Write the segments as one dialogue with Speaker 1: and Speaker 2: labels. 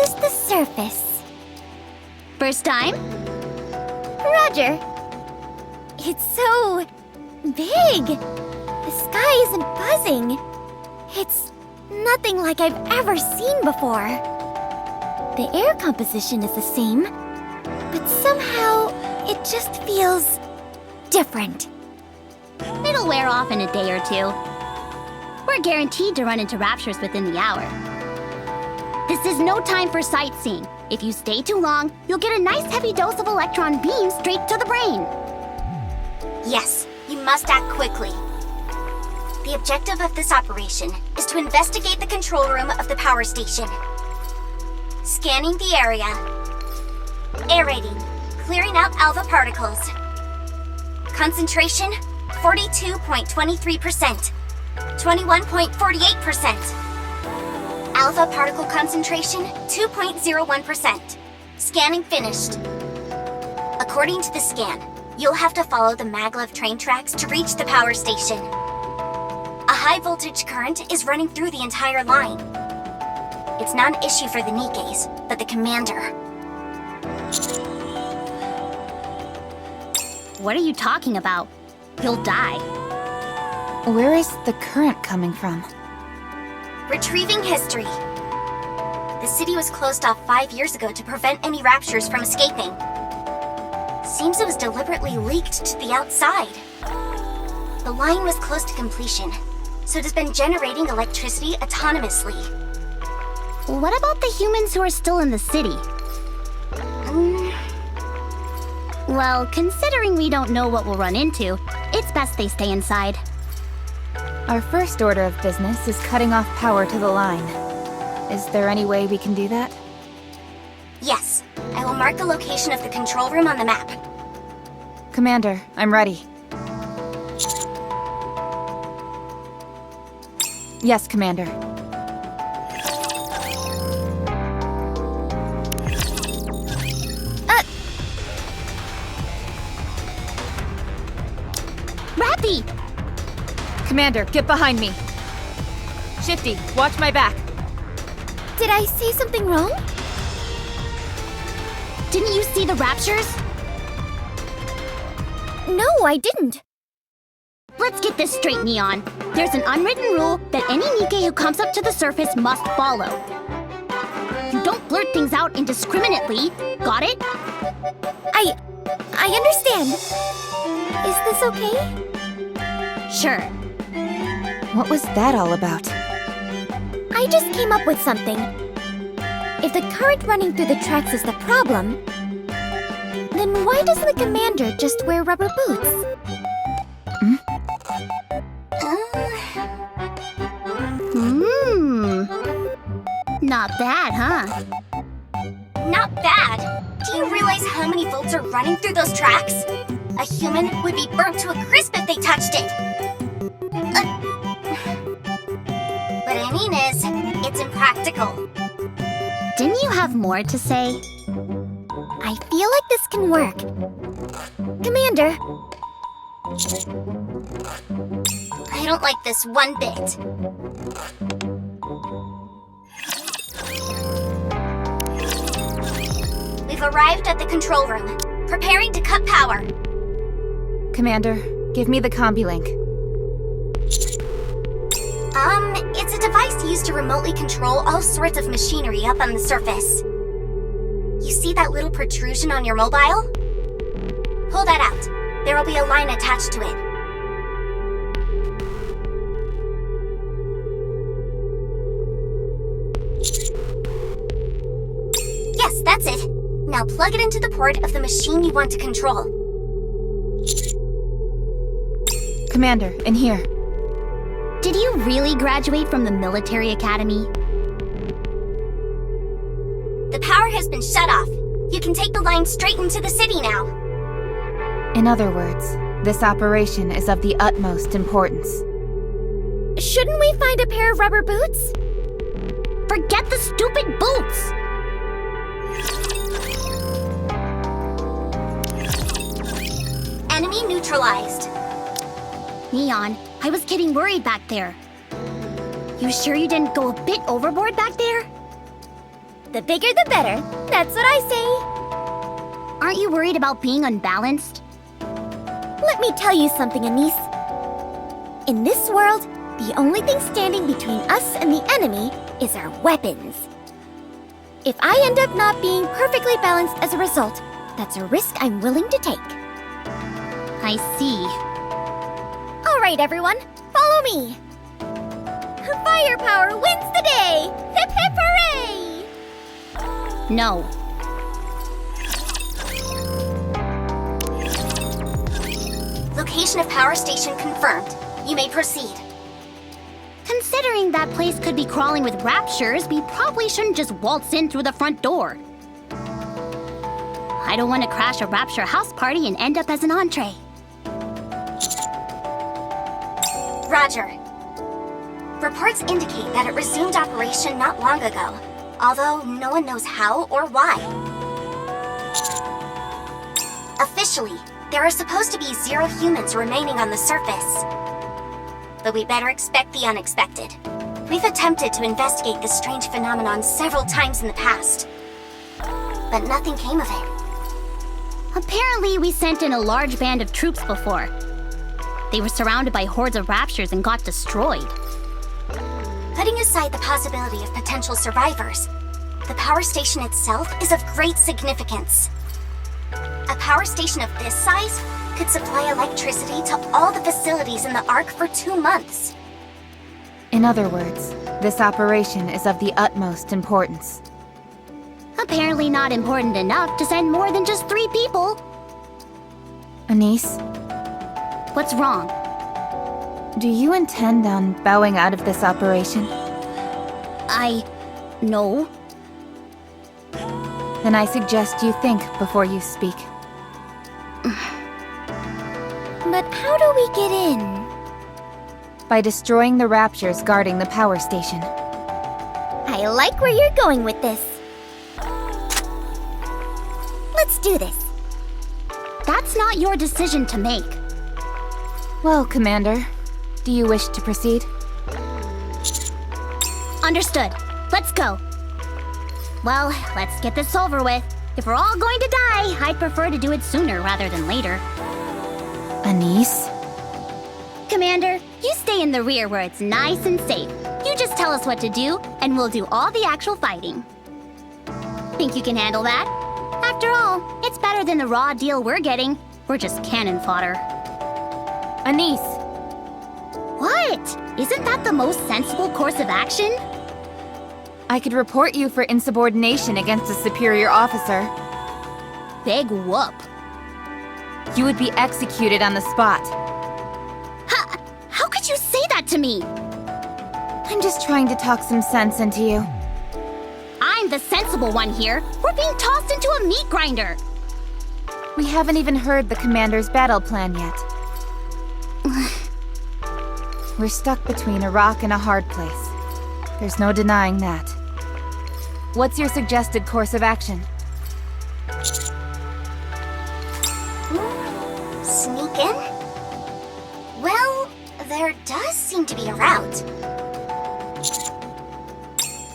Speaker 1: here's the surface.
Speaker 2: First time?
Speaker 1: Roger. It's so big. The sky isn't buzzing. It's nothing like I've ever seen before. The air composition is the same, but somehow it just feels different.
Speaker 2: It'll wear off in a day or two. We're guaranteed to run into raptures within the hour. This is no time for sightseeing. If you stay too long, you'll get a nice heavy dose of electron beam straight to the brain.
Speaker 3: Yes, you must act quickly. The objective of this operation is to investigate the control room of the power station. Scanning the area. Aerating, clearing out alpha particles. Concentration, 42.23%. 21.48%. Alpha particle concentration, 2.01%. Scanning finished. According to the scan, you'll have to follow the maglev train tracks to reach the power station. A high voltage current is running through the entire line. It's not an issue for the NIKKEs, but the commander.
Speaker 2: What are you talking about? He'll die.
Speaker 4: Where is the current coming from?
Speaker 3: Retrieving history. The city was closed off 5 years ago to prevent any raptures from escaping. Seems it was deliberately leaked to the outside. The line was close to completion, so it has been generating electricity autonomously.
Speaker 2: What about the humans who are still in the city? Well, considering we don't know what we'll run into, it's best they stay inside.
Speaker 4: Our first order of business is cutting off power to the line. Is there any way we can do that?
Speaker 3: Yes, I will mark the location of the control room on the map.
Speaker 4: Commander, I'm ready. Yes, Commander.
Speaker 2: Rappy!
Speaker 4: Commander, get behind me. Shifty, watch my back.
Speaker 1: Did I say something wrong?
Speaker 2: Didn't you see the raptures?
Speaker 1: No, I didn't.
Speaker 2: Let's get this straight, Neon. There's an unwritten rule that any NIKKE who comes up to the surface must follow. You don't blurt things out indiscriminately. Got it?
Speaker 1: I understand. Is this okay?
Speaker 2: Sure.
Speaker 4: What was that all about?
Speaker 1: I just came up with something. If the current running through the tracks is the problem, then why doesn't the commander just wear rubber boots?
Speaker 2: Not bad, huh?
Speaker 3: Not bad. Do you realize how many volts are running through those tracks? A human would be burnt to a crisp if they touched it. What I mean is, it's impractical.
Speaker 2: Didn't you have more to say?
Speaker 1: I feel like this can work. Commander,
Speaker 3: I don't like this one bit. We've arrived at the control room, preparing to cut power.
Speaker 4: Commander, give me the combi link.
Speaker 3: It's a device used to remotely control all sorts of machinery up on the surface. You see that little protrusion on your mobile? Pull that out. There will be a line attached to it. Yes, that's it. Now plug it into the port of the machine you want to control.
Speaker 4: Commander, in here.
Speaker 2: Did you really graduate from the military academy?
Speaker 3: The power has been shut off. You can take the line straight into the city now.
Speaker 4: In other words, this operation is of the utmost importance.
Speaker 1: shouldn't we find a pair of rubber boots?
Speaker 2: Forget the stupid boots!
Speaker 3: Enemy neutralized.
Speaker 2: Neon, I was getting worried back there. You sure you didn't go a bit overboard back there?
Speaker 1: The bigger the better. That's what I say.
Speaker 2: Aren't you worried about being unbalanced?
Speaker 1: Let me tell you something, Anise. In this world, the only thing standing between us and the enemy is our weapons. If I end up not being perfectly balanced as a result, that's a risk I'm willing to take.
Speaker 2: I see.
Speaker 1: All right, everyone, follow me. Firepower wins the day! Hip hip hooray!
Speaker 2: No.
Speaker 3: Location of power station confirmed. You may proceed.
Speaker 2: Considering that place could be crawling with raptures, we probably shouldn't just waltz in through the front door. I don't want to crash a rapture house party and end up as an entree.
Speaker 3: Roger. Reports indicate that it resumed operation not long ago, although no one knows how or why. Officially, there are supposed to be 0 humans remaining on the surface. But we better expect the unexpected. We've attempted to investigate this strange phenomenon several times in the past, but nothing came of it.
Speaker 2: Apparently, we sent in a large band of troops before. They were surrounded by hordes of raptures and got destroyed.
Speaker 3: Putting aside the possibility of potential survivors, the power station itself is of great significance. A power station of this size could supply electricity to all the facilities in the Ark for 2 months.
Speaker 4: In other words, this operation is of the utmost importance.
Speaker 2: Apparently not important enough to send more than just 3 people.
Speaker 4: Anise,
Speaker 2: What's wrong?
Speaker 4: do you intend on bowing out of this operation?
Speaker 2: No.
Speaker 4: Then I suggest you think before you speak.
Speaker 1: But how do we get in?
Speaker 4: By destroying the raptures guarding the power station.
Speaker 1: I like where you're going with this. Let's do this.
Speaker 2: That's not your decision to make.
Speaker 4: Well, Commander, do you wish to proceed?
Speaker 2: Understood. Let's go. Well, let's get this over with. If we're all going to die, I'd prefer to do it sooner rather than later.
Speaker 4: Anise?
Speaker 2: Commander, you stay in the rear where it's nice and safe. You just tell us what to do, and we'll do all the actual fighting. Think you can handle that? After all, it's better than the raw deal we're getting. We're just cannon fodder.
Speaker 4: Anise!
Speaker 2: What? Isn't that the most sensible course of action?
Speaker 4: I could report you for insubordination against a superior officer.
Speaker 2: Big whoop.
Speaker 4: You would be executed on the spot.
Speaker 2: How could you say that to me?
Speaker 4: I'm just trying to talk some sense into you.
Speaker 2: I'm the sensible one here. We're being tossed into a meat grinder.
Speaker 4: We haven't even heard the Commander's battle plan yet. We're stuck between a rock and a hard place. There's no denying that. What's your suggested course of action?
Speaker 3: Sneak in? Well, there does seem to be a route.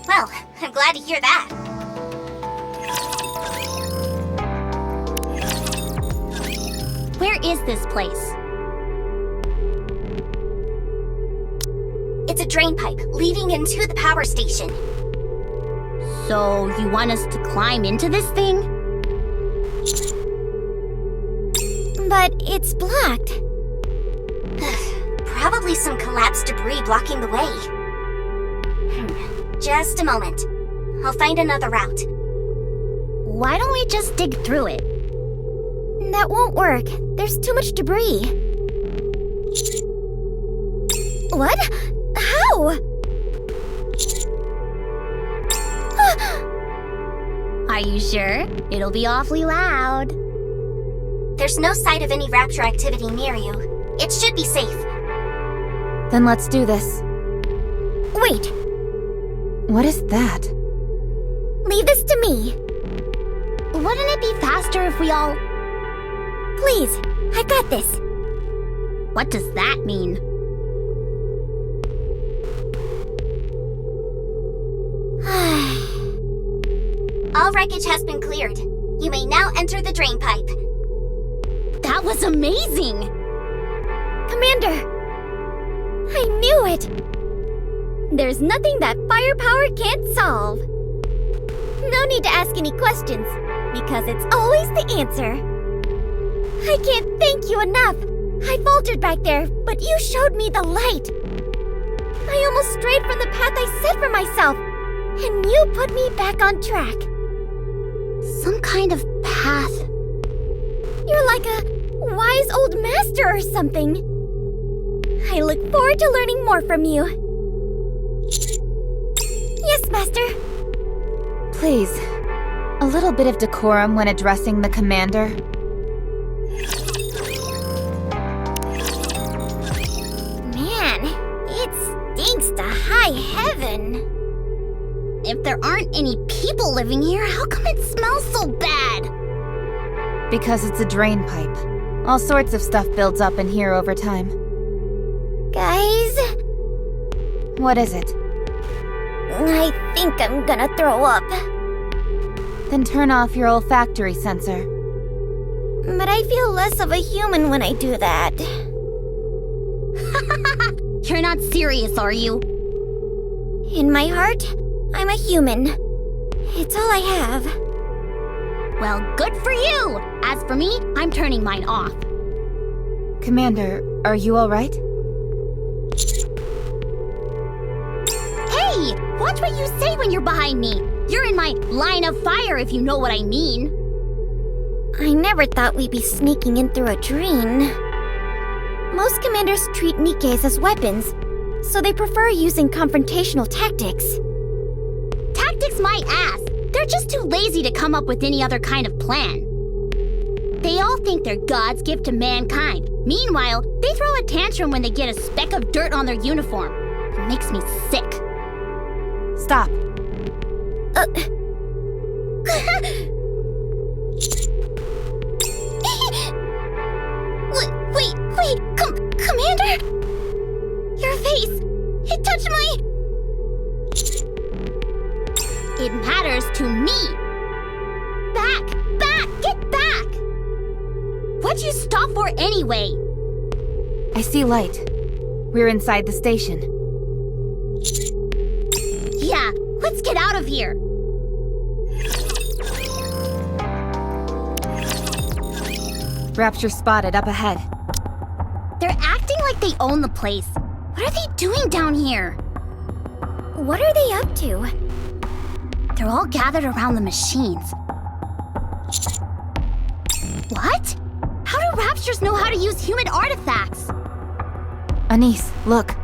Speaker 3: Well, I'm glad to hear that.
Speaker 2: Where is this place?
Speaker 3: It's a drain pipe leading into the power station.
Speaker 2: So, you want us to climb into this thing?
Speaker 1: But it's blocked.
Speaker 3: Probably some collapsed debris blocking the way. Just a moment. I'll find another route.
Speaker 2: Why don't we just dig through it?
Speaker 1: That won't work. There's too much debris. What? How?
Speaker 2: Are you sure? It'll be awfully loud.
Speaker 3: There's no sight of any rapture activity near you. It should be safe.
Speaker 4: Then let's do this.
Speaker 1: Wait,
Speaker 4: What is that?
Speaker 1: leave this to me.
Speaker 2: Wouldn't it be faster if we all...
Speaker 1: Please, I've got this.
Speaker 2: What does that mean?
Speaker 3: All wreckage has been cleared. You may now enter the drain pipe.
Speaker 2: That was amazing!
Speaker 1: Commander! I knew it! There's nothing that firepower can't solve. No need to ask any questions, because it's always the answer. I can't thank you enough. I faltered back there, but you showed me the light. I almost strayed from the path I set for myself, and you put me back on track.
Speaker 2: Some kind of path.
Speaker 1: You're like a wise old master or something. I look forward to learning more from you. Yes, Master.
Speaker 4: Please, a little bit of decorum when addressing the commander.
Speaker 1: Man, it stinks to high heaven.
Speaker 2: If there aren't any people living here, how come it smells so bad?
Speaker 4: Because it's a drain pipe. All sorts of stuff builds up in here over time.
Speaker 1: Guys,
Speaker 4: What is it?
Speaker 1: I think I'm gonna throw up.
Speaker 4: Then turn off your olfactory sensor.
Speaker 1: But I feel less of a human when I do that.
Speaker 2: You're not serious, are you?
Speaker 1: In my heart, I'm a human. It's all I have.
Speaker 2: Well, good for you! As for me, I'm turning mine off.
Speaker 4: Commander, are you alright?
Speaker 2: Hey! Watch what you say when you're behind me! You're in my line of fire, if you know what I mean.
Speaker 1: I never thought we'd be sneaking in through a drain. Most commanders treat NIKKEs as weapons, so they prefer using confrontational tactics.
Speaker 2: Tactics my ass! They're just too lazy to come up with any other kind of plan. They all think they're God's gift to mankind. Meanwhile, they throw a tantrum when they get a speck of dirt on their uniform. It makes me sick.
Speaker 4: Stop.
Speaker 2: Wait, Commander? Your face, it touched my... It matters to me. Back, get back! What'd you stop for anyway?
Speaker 4: I see light. We're inside the station.
Speaker 2: Yeah, let's get out of here.
Speaker 4: Rapture spotted up ahead.
Speaker 2: They're acting like they own the place. What are they doing down here?
Speaker 1: What are they up to?
Speaker 2: They're all gathered around the machines. What? How do Raptures know how to use human artifacts?
Speaker 4: Anise, look.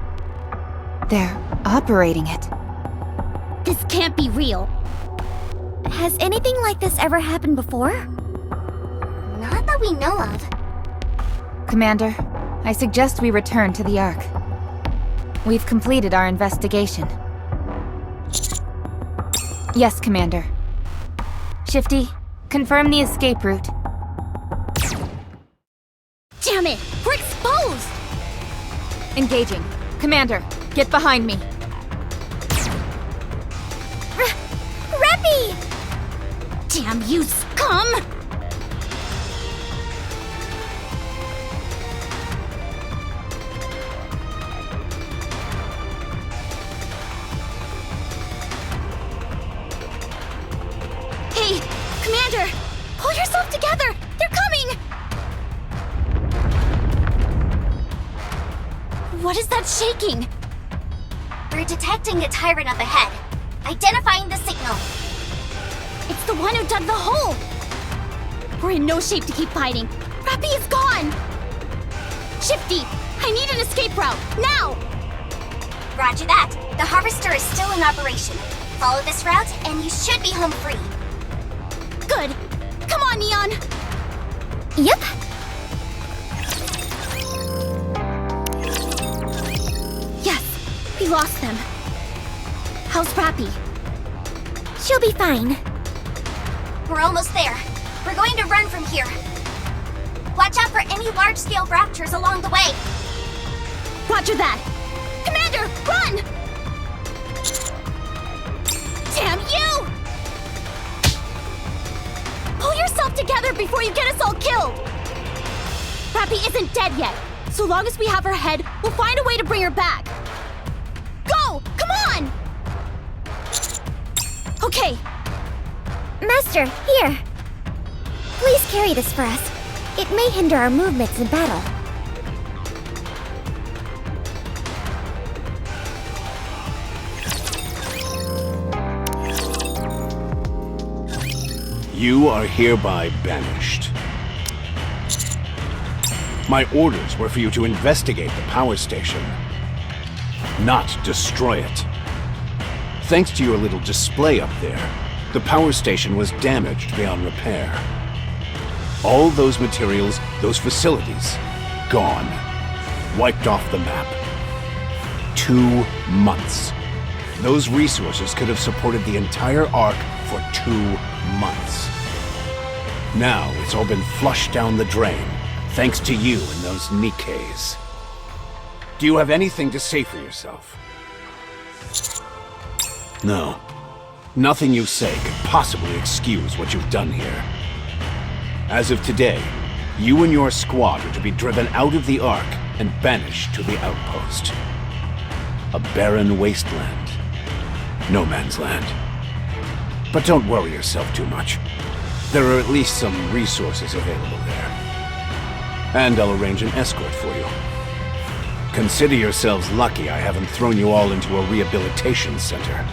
Speaker 4: They're operating it.
Speaker 2: This can't be real.
Speaker 1: Has anything like this ever happened before?
Speaker 3: Not that we know of.
Speaker 4: Commander, I suggest we return to the Ark. We've completed our investigation. Yes, Commander. Shifty, confirm the escape route.
Speaker 2: Damn it! We're exposed!
Speaker 4: Engaging. Commander, get behind me.
Speaker 1: Reppy!
Speaker 2: Damn you, scum! Hey, Commander! Pull yourself together! They're coming! What is that shaking?
Speaker 3: We're detecting a tyrant up ahead. Identifying the signal.
Speaker 2: It's the one who dug the hole! We're in no shape to keep fighting. Rappy is gone! Shifty, I need an escape route, now!
Speaker 3: Roger that. The harvester is still in operation. Follow this route and you should be home free.
Speaker 2: Good. Come on, Neon!
Speaker 1: Yep.
Speaker 2: Yes, we lost them. How's Rappy?
Speaker 1: She'll be fine.
Speaker 3: We're almost there. We're going to run from here. Watch out for any large-scale raptors along the way.
Speaker 2: Roger that! Commander, run! Damn you! Scrappy isn't dead yet. So long as we have her head, we'll find a way to bring her back. Go! Come on! Okay.
Speaker 1: Master, here. Please carry this for us. It may hinder our movements in battle.
Speaker 5: You are hereby banished. My orders were for you to investigate the power station, not destroy it. Thanks to your little display up there, the power station was damaged beyond repair. All those materials, those facilities, gone. Wiped off the map. 2 months. Those resources could have supported the entire Ark for 2 months. Now it's all been flushed down the drain, thanks to you and those NIKKEs. Do you have anything to say for yourself? No. Nothing you say could possibly excuse what you've done here. As of today, you and your squad are to be driven out of the Ark and banished to the outpost. A barren wasteland. No man's land. But don't worry yourself too much. There are at least some resources available there. And I'll arrange an escort for you. Consider yourselves lucky I haven't thrown you all into a rehabilitation center.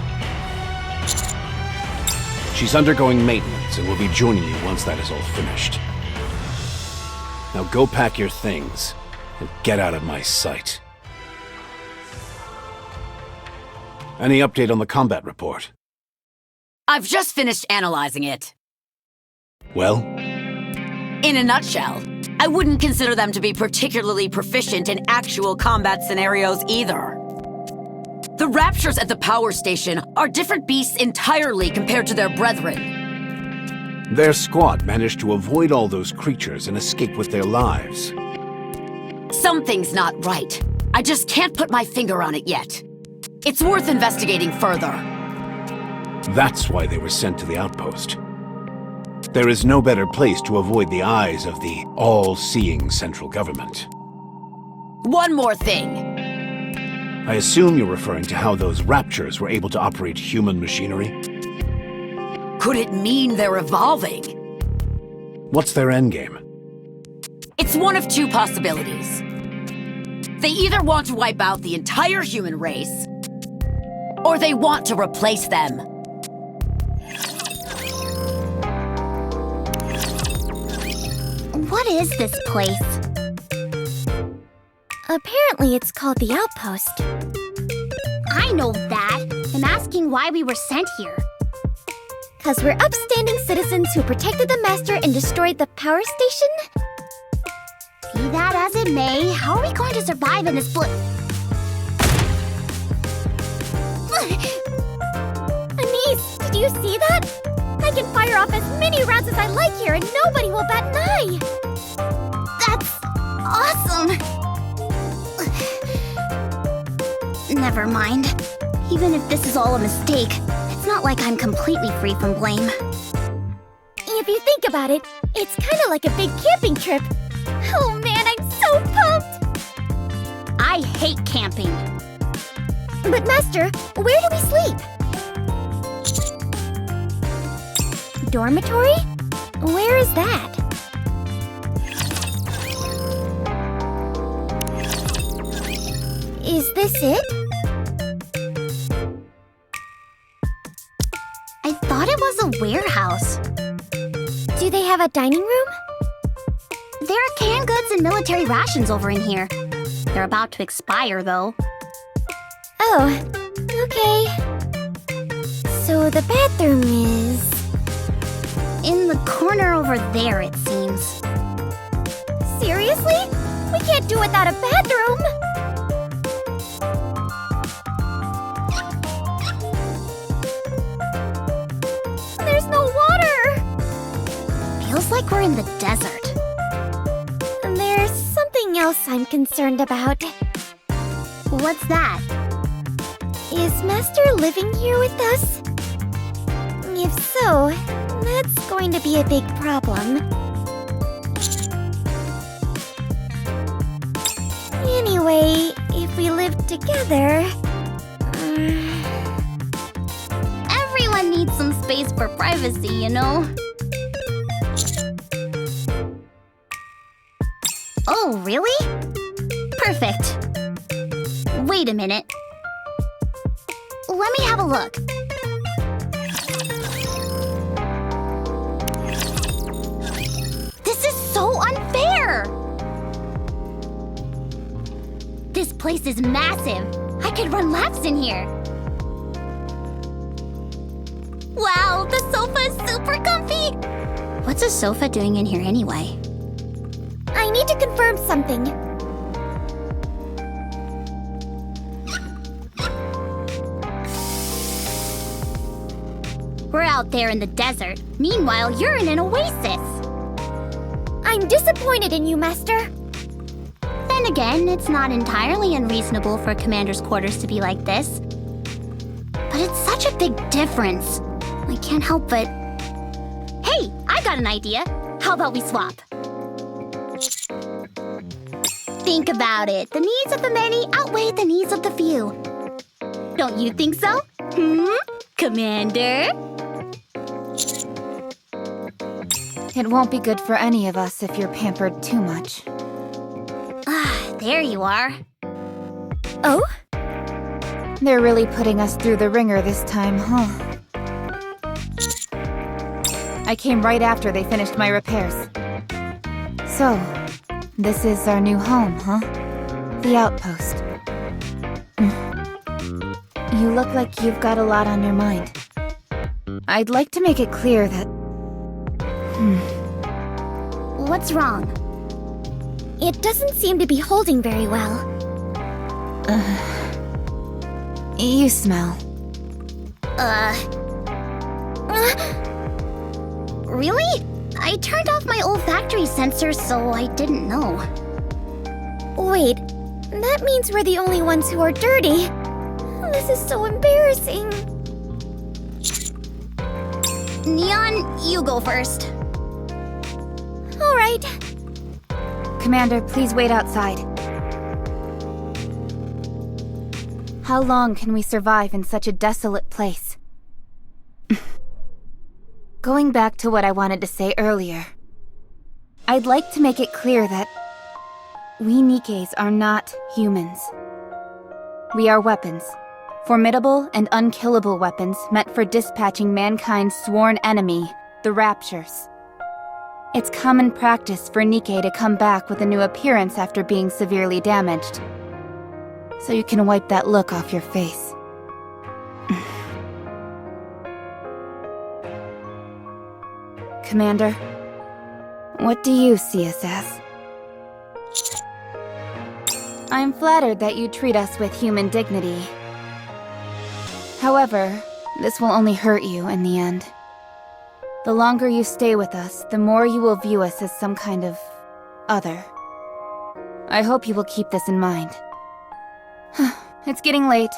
Speaker 5: She's undergoing maintenance and will be joining you once that is all finished. Now go pack your things and get out of my sight. Any update on the combat report?
Speaker 6: I've just finished analyzing it.
Speaker 5: Well?
Speaker 6: In a nutshell, I wouldn't consider them to be particularly proficient in actual combat scenarios either. The Raptures at the power station are different beasts entirely compared to their brethren.
Speaker 5: Their squad managed to avoid all those creatures and escape with their lives.
Speaker 6: Something's not right. I just can't put my finger on it yet. It's worth investigating further.
Speaker 5: That's why they were sent to the outpost. There is no better place to avoid the eyes of the all-seeing central government.
Speaker 6: One more thing.
Speaker 5: I assume you're referring to how those Raptures were able to operate human machinery?
Speaker 6: Could it mean they're evolving?
Speaker 5: What's their endgame?
Speaker 6: It's one of 2 possibilities. They either want to wipe out the entire human race, or they want to replace them.
Speaker 2: What is this place?
Speaker 1: Apparently it's called the Outpost.
Speaker 2: I know that. I'm asking why we were sent here.
Speaker 1: 'Cause we're upstanding citizens who protected the Master and destroyed the power station?
Speaker 2: Be that as it may, how are we going to survive in this
Speaker 1: Anise, did you see that? I can fire off as many rounds as I like here and nobody will bat an eye!
Speaker 2: That's awesome! Never mind. Even if this is all a mistake, it's not like I'm completely free from blame.
Speaker 1: If you think about it, it's kinda like a big camping trip. Oh man, I'm so pumped!
Speaker 2: I hate camping.
Speaker 1: But Master, where do we sleep? Dormitory? Where is that? Is this it?
Speaker 2: I thought it was a warehouse.
Speaker 1: Do they have a dining room?
Speaker 2: There are canned goods and military rations over in here. They're about to expire, though.
Speaker 1: Oh, okay. So the bathroom is...
Speaker 2: In the corner over there, it seems.
Speaker 1: Seriously? We can't do without a bathroom! There's no water!
Speaker 2: Feels like we're in the desert.
Speaker 1: There's something else I'm concerned about.
Speaker 2: What's that?
Speaker 1: Is Master living here with us? If so, that's going to be a big problem. Anyway, if we lived together...
Speaker 2: Everyone needs some space for privacy, you know? Oh, really? Perfect. Wait a minute. Let me have a look. This is so unfair! This place is massive. I could run laps in here. Wow, the sofa is super comfy! What's a sofa doing in here anyway?
Speaker 1: I need to confirm something.
Speaker 2: We're out there in the desert. Meanwhile, you're in an oasis.
Speaker 1: I'm disappointed in you, Master.
Speaker 2: Then again, it's not entirely unreasonable for Commander's quarters to be like this. But it's such a big difference. I can't help but... Hey, I got an idea. How about we swap? Think about it. The needs of the many outweigh the needs of the few. Don't you think so? Commander?
Speaker 4: It won't be good for any of us if you're pampered too much.
Speaker 2: Ah, there you are.
Speaker 1: Oh?
Speaker 4: They're really putting us through the ringer this time, huh? I came right after they finished my repairs. So, this is our new home, huh? The outpost. You look like you've got a lot on your mind. I'd like to make it clear that...
Speaker 2: What's wrong?
Speaker 1: It doesn't seem to be holding very well.
Speaker 4: You smell.
Speaker 2: Really? I turned off my olfactory sensor, so I didn't know.
Speaker 1: Wait, that means we're the only ones who are dirty. This is so embarrassing.
Speaker 2: Neon, you go first.
Speaker 1: All right.
Speaker 4: Commander, please wait outside. How long can we survive in such a desolate place? Going back to what I wanted to say earlier, I'd like to make it clear that we NIKKEs are not humans. We are weapons. Formidable and unkillable weapons meant for dispatching mankind's sworn enemy, the Raptures. It's common practice for NIKKE to come back with a new appearance after being severely damaged. So you can wipe that look off your face. Commander, what do you see us as? I'm flattered that you treat us with human dignity. However, this will only hurt you in the end. The longer you stay with us, the more you will view us as some kind of other. I hope you will keep this in mind. It's getting late.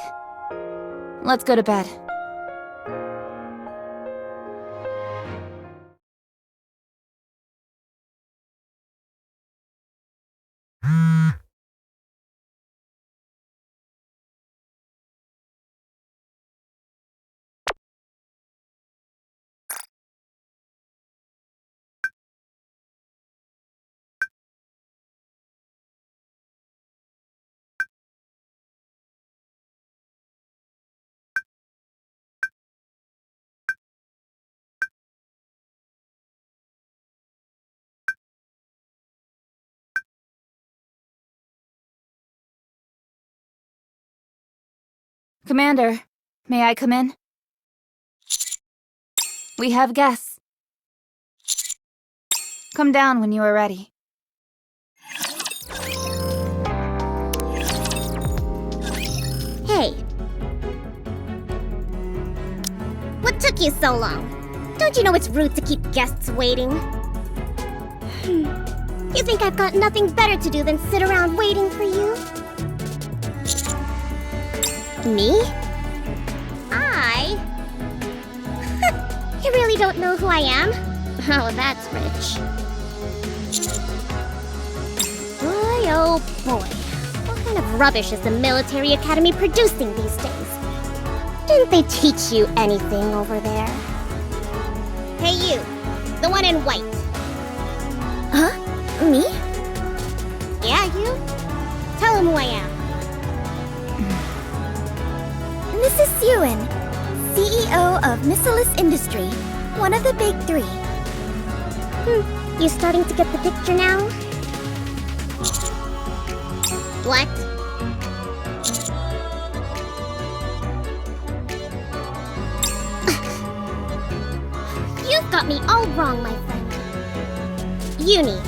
Speaker 4: Let's go to bed. Commander, may I come in? We have guests. Come down when you are ready.
Speaker 2: Hey. What took you so long? Don't you know it's rude to keep guests waiting? You think I've got nothing better to do than sit around waiting for you? Me? You really don't know who I am? Oh, that's rich. Boy, oh boy. Well,
Speaker 7: kind of rubbish is the military academy producing these days? Didn't they teach you anything over there? Hey you, the one in white.
Speaker 1: Huh? Me?
Speaker 7: Yeah, you? Tell him who I am.
Speaker 1: This is Ewan, CEO of Missilus Industry, one of the big three.
Speaker 7: You starting to get the picture now? What? You've got me all wrong, my friend. Uni.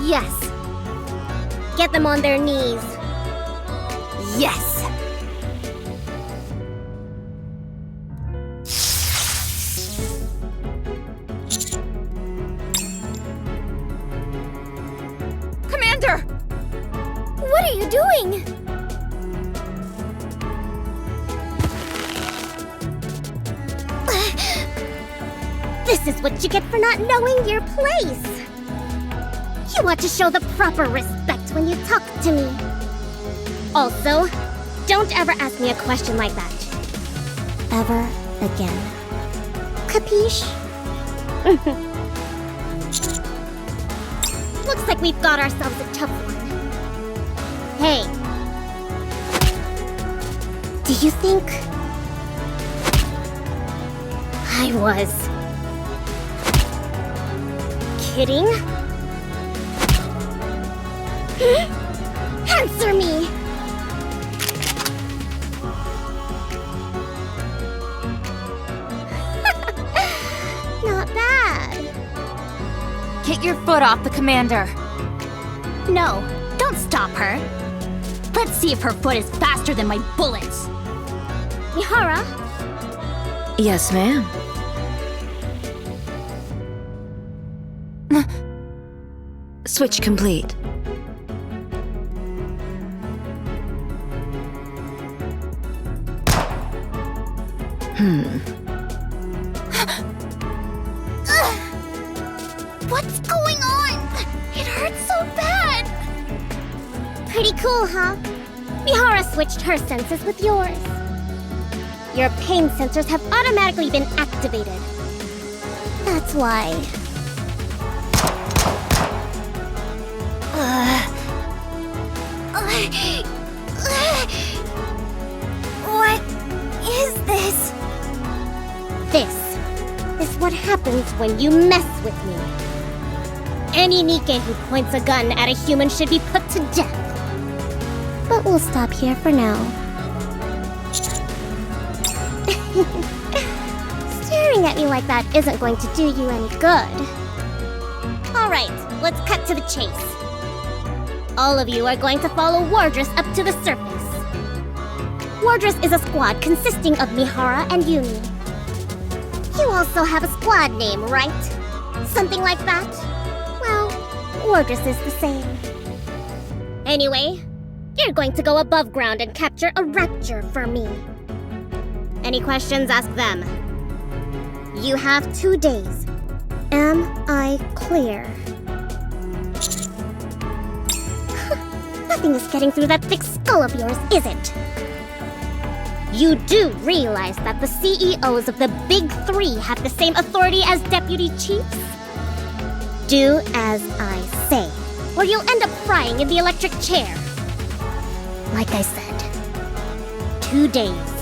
Speaker 1: Yes.
Speaker 7: Get them on their knees.
Speaker 1: Yes.
Speaker 4: Commander!
Speaker 1: What are you doing?
Speaker 7: This is what you get for not knowing your place. You ought to show the proper respect when you talk to me. Also, don't ever ask me a question like that. Ever again. Capiche? Looks like we've got ourselves a tough one. Hey. Do you think I was kidding? Answer me! Not bad.
Speaker 4: Get your foot off the commander.
Speaker 2: No, don't stop her. Let's see if her foot is faster than my bullets.
Speaker 7: Mihara,
Speaker 8: Yes, ma'am. Switch complete.
Speaker 7: what's going on? It hurts so bad. Pretty cool, huh? Mihara switched her senses with yours. Your pain sensors have automatically been activated. That's why.
Speaker 1: What is this?
Speaker 7: This is what happens when you mess with me. Any NIKKE who points a gun at a human should be put to death. But we'll stop here for now. Staring at me like that isn't going to do you any good. Alright, let's cut to the chase. All of you are going to follow Wardress up to the surface. Wardress is a squad consisting of Mihara and Yumi. You also have a squad name, right? Something like that? Well, Wardress is the same. Anyway, you're going to go above ground and capture a rapture for me. Any questions, ask them. You have 2 days. Am I clear? Nothing is getting through that thick skull of yours, is it? You do realize that the CEOs of the Big Three have the same authority as deputy chiefs? Do as I say, or you'll end up frying in the electric chair. Like I said, 2 days.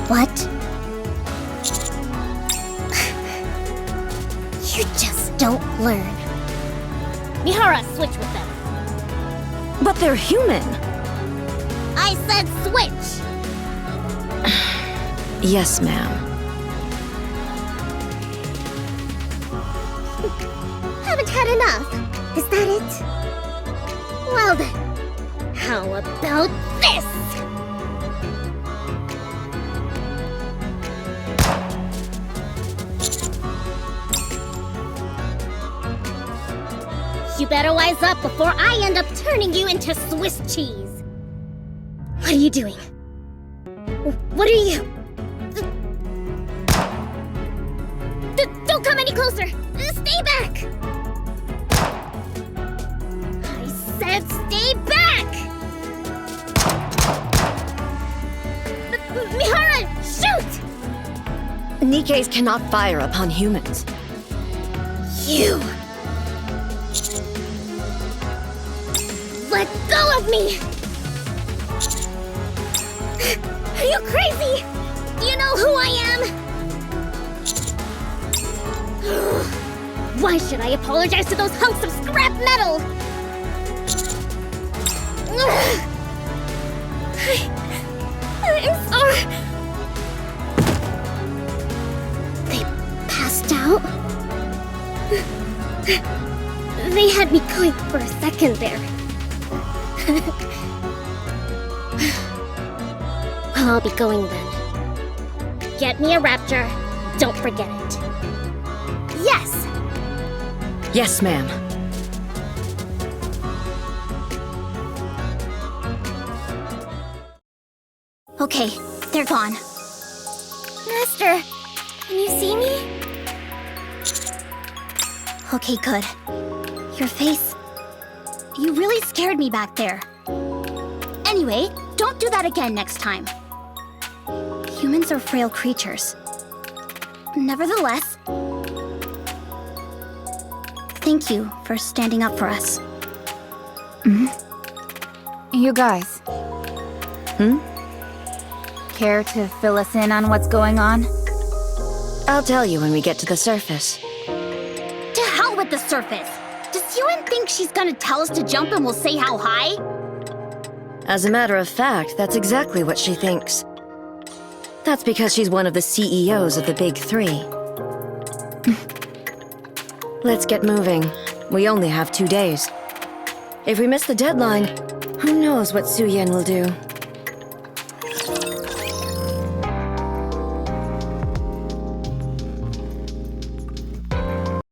Speaker 7: What? You just don't learn. Mihara, switch with them.
Speaker 8: But they're human.
Speaker 7: I said switch!
Speaker 8: Yes, ma'am.
Speaker 7: Haven't had enough. Is that it? Well then, how about this? You better wise up before I end up turning you into Swiss cheese. What are you doing? What are you? Don't come any closer! Stay back! said stay back! Mihara, shoot!
Speaker 8: Nikke's cannot fire upon humans.
Speaker 7: You! Let go of me! Are you crazy? Do you know who I am? Why should I apologize to those hunks of scrap metal? I'm sorry. They passed out? They had me going for a second there. Well, I'll be going then. Get me a rapture. Don't forget it. Yes!
Speaker 8: Yes, ma'am.
Speaker 2: Okay, they're gone.
Speaker 1: Master, can you see me?
Speaker 2: Okay, good. Your face... You really scared me back there. Anyway, don't do that again next time. Humans are frail creatures. Nevertheless... Thank you for standing up for us.
Speaker 4: You guys. Care to fill us in on what's going on?
Speaker 8: I'll tell you when we get to the surface.
Speaker 2: To hell with the surface! Does Yuen think she's gonna tell us to jump and we'll say how high?
Speaker 8: As a matter of fact, that's exactly what she thinks. That's because she's one of the CEOs of the Big Three. Let's get moving. We only have 2 days. If we miss the deadline, who knows what Suyen will do.